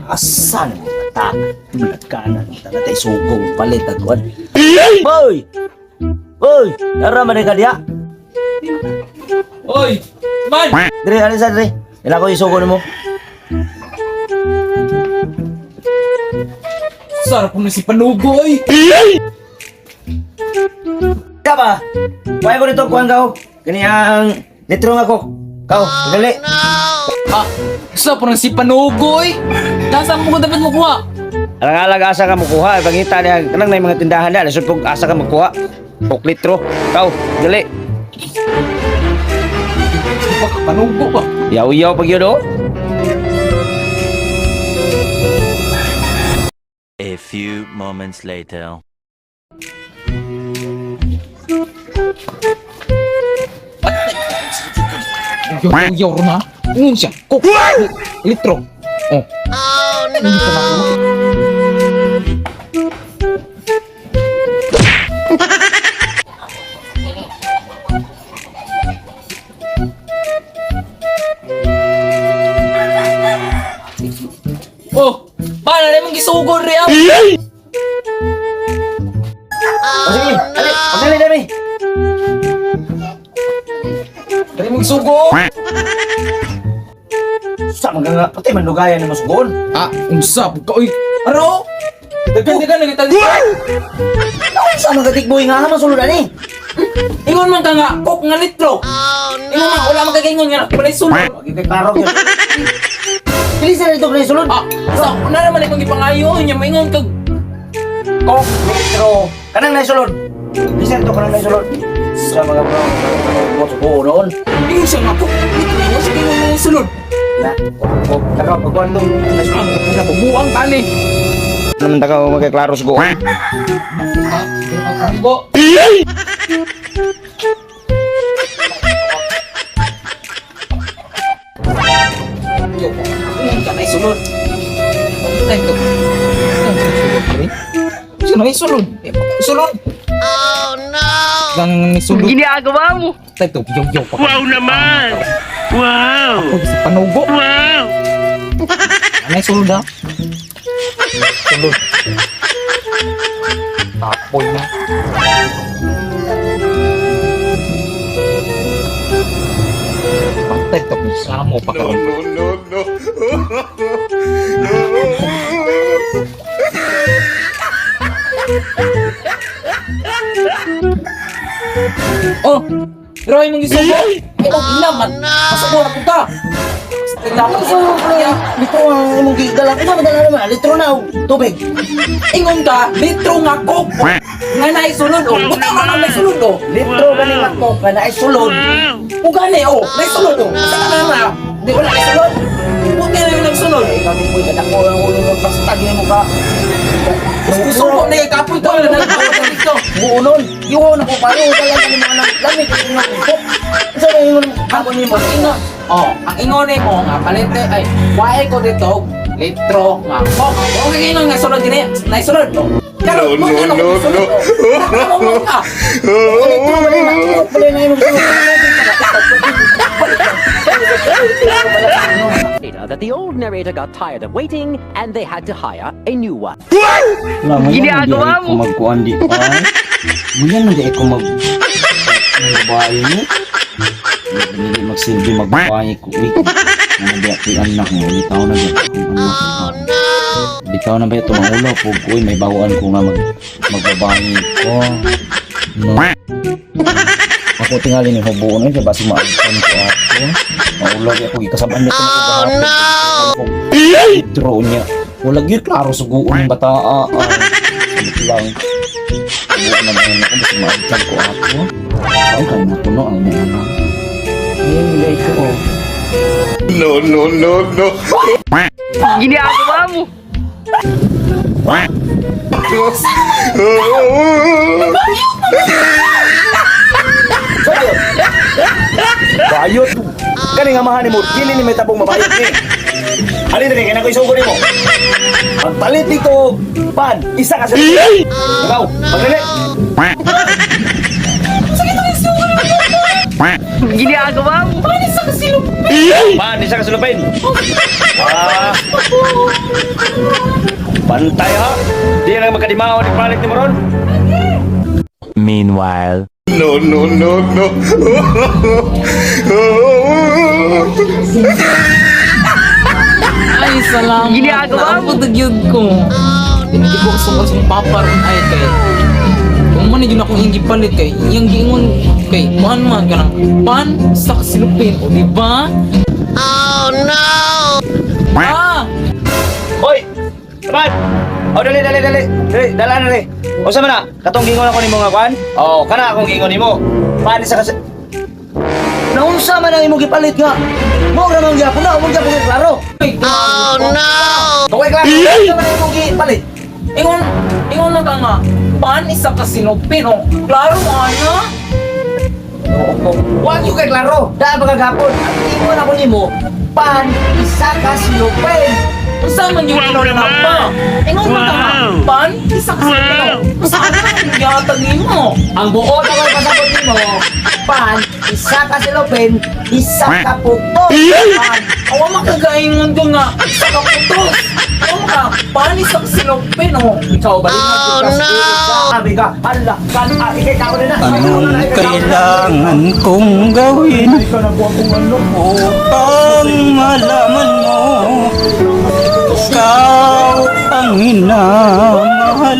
Asan mo bata? Bulat ka na. Tagatay sugong palit at wan. Boy! Boy! Nara man ka diya? Oy! Man! Dire, alin sa dire? Ila ko isugo mo. Sarap mo na si Panugoy! Kaya ba? Kuha ko dito, kuha ka. Ganiyang litro nga ko. Kau, dali. Ah! Sarap mo na si Panugoy! Nasaan mo ko dapat mo kuha? Alang-alang asa ka makuha. Pagkita niya, kanang na yung mga tindahan niya. Lasod kong asa ka makuha. 6 litro. Kau, dali. Baka Panugo ba? Yaw-yaw pag yun, oh. A few moments later. Yaw na. Ingon siya. Kok. Litro. Oh. Hindi pa na ako. Oh! Paano na mong gisugod rin ako? O sige, dali. Pagdali, dali. Dali mong gisugod! Sa mga nga, pati manugayan na masugon. Ah, unsap ka, uy! Ano? Dagan-dagan na kita dito! Sa mga gatikboy nga, masulod ani. Ingon man ka nga, kok nga litro! Ingon man, wala magkagingon nga, wala sulod! Pagkita klaro yun. Bilisan na ito pala yung sulod. Ah, sa una naman ikong ipangayo niya, maingon kag... Kok, litro. Kanang na yung sulod. Bilisan ito, kanang na yung sulod. Sa mga buo noon. Ingon siya nga, kok, litro, ingon siya ingon na yung sulod! Na, kok, takaw, pagkuhan itong nasulod. Nabubuang tani! Naman takaw magkaklaro sa go. Bo! Ingon ka na isulod! Ay, ito. Sino ay sulod? Sulod! Oh no! Gang sulod. Ginagawa mo? Ito, yaw-yaw pa. Wow naman! Wow! Ako si Panugo. Wow! Ano yung sulod ha? Sulod. Tapoy na. Patay ito kung saan mo pa karoon. Oh! Pero ay mong isubo! Ikaw ginaman! Masubo na po ka! Kailangan sa kaya! Litro ang imong gidala. Ito madala naman. Litro na, oh. Tubig. Ingon ka! Litro nga kok! Nga naisulod o! Buti mo nang naisulod o! Litro ganing na kok na naisulod. Kung gani o! Naisulod o! Saan ka naman? Di wala naisulod! Buti na yung nagsulod! Ay, kami po, ganak mo ang ulo ng pastag mo ka. Gusto na ikapoy ko na nagpapag na dito! Buo nun. Iwan ako paano. Dala ka ng mga lamig. Isa na yung hapon niyo mo. Ingon! Oh, ang ingon mo nga palente ay wae ko dito litro nga kok! Okay ingon nga sulod gini! Naisulod o! Pero buti na ko sulod o! Nakakawag ka! Litro ganing na kok. Pala na yung That the old narrator got tired of waiting and they had to hire a new one. Ginagawa mo? Magkuhan di pa. Buyan hindi ako magbabae ni. Hindi magsilbi magbabae ko. Uy, hindi ako yung anak mo. Bitaw na ba itong anak. Bitaw na ba ito mga ulo. Uy, may bawaan ko nga magbabae ko. No. Ako tingali ni hubuon na siya. Basi maalitan ko ako. Maulog ako. Ikasaban niya ko na kahapon. Draw niya. Wala yun, klaro suguon ng bata. Salit lang. Suguon na naman ako. Basi maalitan ko ako. Ay, kaya natuno ang mga anak. Ayun, nilay ko. Ginagawa mo? Bayot. Kani nga mahani mo. Dili ni may tabong mabayot ni. Halin rin, kaya na ko isugo ni mo. Pagpalit dito, pan, isa ka sa lupin. Ikaw, pagdali. Ginagawa mo? Pan, isa ka sa lupin. Bantay ha. Di na makadimaw ni palit ni Moron. Meanwhile. Ay, salamat. Ginagawa mo. Naapod ko. Hindi ko gusto paparon ay kay. Kung man yun akong hindi palit kay, yung giingon kay, man ka ng pan sa kasilupin, o diba? Oh no! Ah! Hoy! Saman! Oh, dali. Dala. O sa mana? Katong gingon ako ni mo nga kwan? Oh, kana akong gingon ni mo. Paano sa kasi... Naunsa man ang imong gipalit nga? Mo ra man gyapon na, mo gyapon klaro. Oh no! Tukoy klaro. Naunsa man ang imong gipalit? Ingon na ka nga, pan isa kasilupin, o. Klaro mo, ano? Huwag yung kay klaro. Dahil magagapon. Ang gingon ako ni mo, pan isa ka silupin. Kung saan man yung Wow ino na naman! pa? Ingon na ka nga, Wow! pan isa kasilupin, o. Kung saan man yung yatag mo? Ang buo na ko'y pasabot ni mo, pan isa ka silupin, isa ka puto. Pan. Awa makagaingon ko nga, isa ka putos. Awa ka, pan isa kasilupin, o. Ikaw ba rin sabi ka, hala, kan, ikay ako na. Anong kailangan kong gawin upang malaman mo ikaw ang hinamahal?